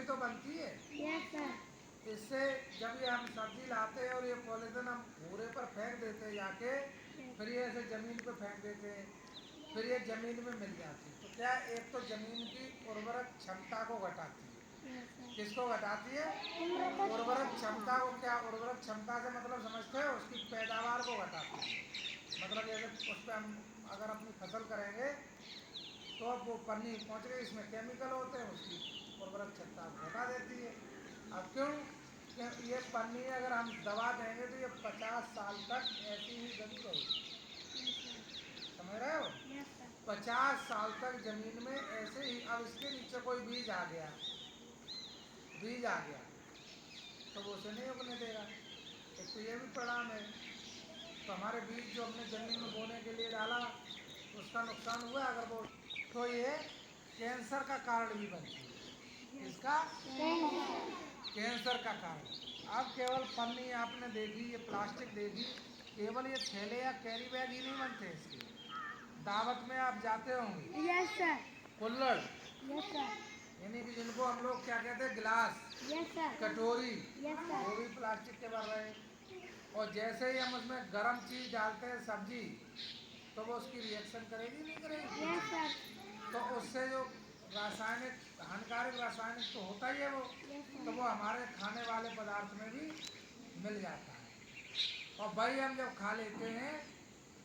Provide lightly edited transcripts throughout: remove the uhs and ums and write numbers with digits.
तो बनती है। Yes sir. इससे जब ये हम सब्जी लाते हैं और ये पॉलीथिन हम भूरे पर फेंक देते हैं जाके, फिर ये ऐसे ज़मीन पे फेंक देते हैं, फिर ये ज़मीन में मिल जाती है। तो क्या, एक तो ज़मीन की उर्वरक क्षमता को घटाती है। किसको घटाती है? उर्वरक क्षमता को। क्या उर्वरक क्षमता से मतलब समझते हो? उसकी पैदावार को घटाती है। मतलब जैसे उस पर हम अगर अपनी फसल करेंगे तो अब वो पन्नी पहुंच गई, इसमें केमिकल होते हैं, उसकी उर्वरक क्षमता घटा देती है। अब क्यों? कि ये पन्नी अगर हम दबा देंगे तो ये 50 साल तक ऐसी ही बनी रहेगी। समझ रहे हो? 50 साल तक जमीन में ऐसे ही। अब इसके नीचे कोई बीज आ गया, बीज आ गया तो वो उसे नहीं उगने देगा। एक तो ये भी परिणाम है। तो हमारे बीज जो हमने जमीन में बोने के लिए डाला उसका नुकसान हुआ अगर वो, तो ये कैंसर का कारण भी बनती है। इसका कैंसर का कारण। अब केवल पन्नी आपने देखी, ये प्लास्टिक देखी, केवल ये थैले या कैरी बैग ही नहीं बनते इसके। दावत में आप जाते होंगे, यस सर। कुल्हड़, यस सर। यानी कि जिनको हम लोग क्या कहते हैं, गिलास, यस सर। कटोरी, यस सर। वो भी प्लास्टिक के बन रहे हैं। और जैसे ही हम उसमें गर्म चीज डालते हैं सब्जी, तो वो उसकी रिएक्शन करेगी नहीं करेगी? Yes sir. तो उससे जो रासायनिक, हानिकारक रासायनिक तो होता ही है वो, तो वो हमारे खाने वाले पदार्थ में भी मिल जाता है। और भाई हम जब खा लेते हैं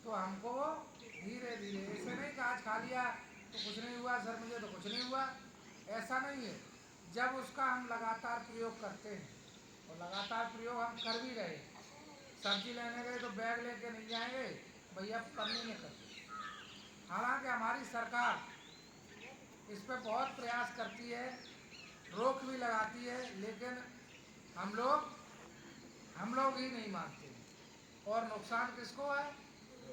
तो हमको वो धीरे धीरे, ऐसे नहीं कि आज खा लिया तो कुछ नहीं हुआ सर, मुझे तो कुछ नहीं हुआ, ऐसा नहीं है। जब उसका हम लगातार प्रयोग करते हैं, और लगातार प्रयोग हम कर भी रहे, सब्जी लेने गए तो बैग लेके नहीं जाएंगे भैया, पन्नी में करते। हालांकि हमारी सरकार इस पर बहुत प्रयास करती है, रोक भी लगाती है, लेकिन हम लोग ही नहीं मानते। और नुकसान किसको है?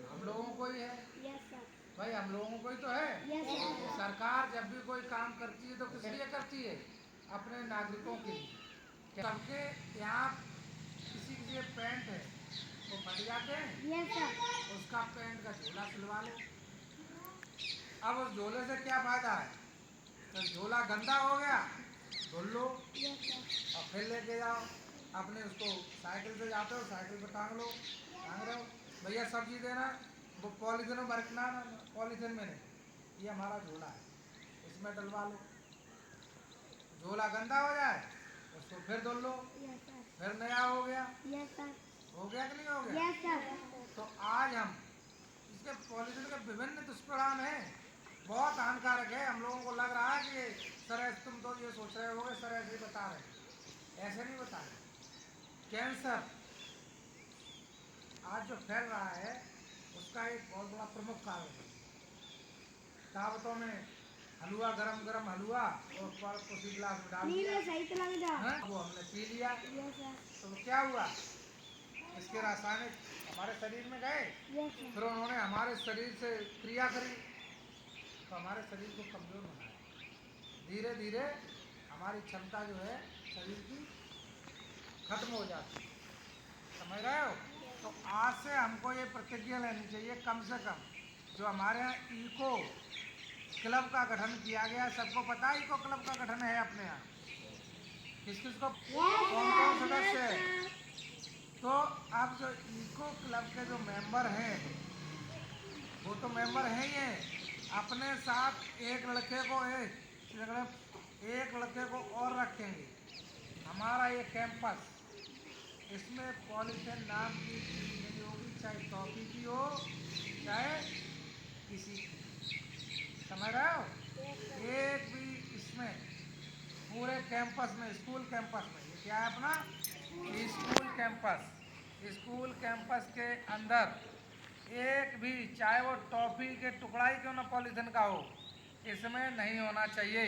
हम लोगों को ही है। Yes sir. भाई हम लोगों को ही तो है। Yes sir. सरकार जब भी कोई काम करती है तो किस लिए करती है? अपने नागरिकों के लिए। सबके यहाँ किसी की ये पैंट है वो फट जाते हैं, यस सर। उसका पैंट का झोला सिलवा लो। अब उस झोले से क्या फायदा है? तो झोला गंदा हो गया, धुल लो यस सर। और फिर लेके जाओ। अपने उसको साइकिल से जाते हो, साइकिल पे टांग लो, टांग रहे हो, भैया सब्जी देना, वो पॉलीथिन में भरना, पॉलीथिन में नहीं, ये हमारा झोला है, इसमें डलवा लो। झोला गंदा हो जाए उसको फिर धुल लो, यस सर। फिर नया हो गया। Yes sir. हो गया कि नहीं हो गया? Yes sir. तो आज हम इसके पॉलीथिन के विभिन्न दुष्परिणाम हैं, बहुत हानिकारक है। हम लोगों को लग रहा है कि सर ऐसे तुम तो ये सोच रहे होगे, सर ऐसे ही बता रहे, ऐसे नहीं बता रहे। कैंसर आज जो फैल रहा है उसका एक बहुत बड़ा प्रमुख कारण है। दावतों में हलवा, गरम गरम हलवा और उसी गिलास में डाल दिया, सही तो लग रहा। वो हमने पी लिया, यस सर। तो क्या हुआ? इसके रासायनिक हमारे शरीर में गए, यस सर। फिर उन्होंने हमारे शरीर से क्रिया करी, तो हमारे शरीर को कमज़ोर बनाया। धीरे धीरे हमारी क्षमता जो है शरीर की खत्म हो जाती है। समझ रहे हो? तो आज से हमको ये प्रतिज्ञा लेनी चाहिए, कम से कम जो हमारे यहाँ इको क्लब का गठन किया गया है, सबको पता है इको क्लब का गठन है अपने यहाँ? किस किस को, कौन कौन सदस्य है? तो अब जो इको क्लब के जो मेंबर हैं वो तो मेंबर हैं ही हैं, अपने साथ एक लड़के को और रखेंगे। हमारा ये कैंपस, इसमें पॉलीथिन नाम की चीज नहीं होगी, चाहे टॉफी की हो चाहे किसी की। समझ रहे हो? एक भी इसमें पूरे कैंपस में, स्कूल कैंपस में, ये क्या है अपना स्कूल कैंपस, स्कूल कैंपस के अंदर एक भी, चाहे वो टॉफी के टुकड़ा ही क्यों ना पॉलीथिन का हो, इसमें नहीं होना चाहिए।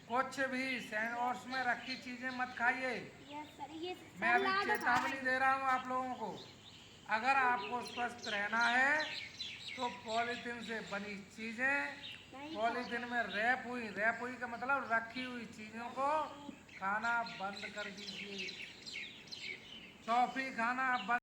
कुछ भी सैंडबॉक्स में रखी चीजें मत खाइए। मैं अभी चेतावनी दे रहा हूँ आप लोगों को, अगर आपको स्वस्थ रहना है तो पॉलीथिन से बनी चीजें, पॉलीथिन में रैप हुई का मतलब रखी हुई चीजों को खाना बंद कर दीजिए। टॉफी खाना बंद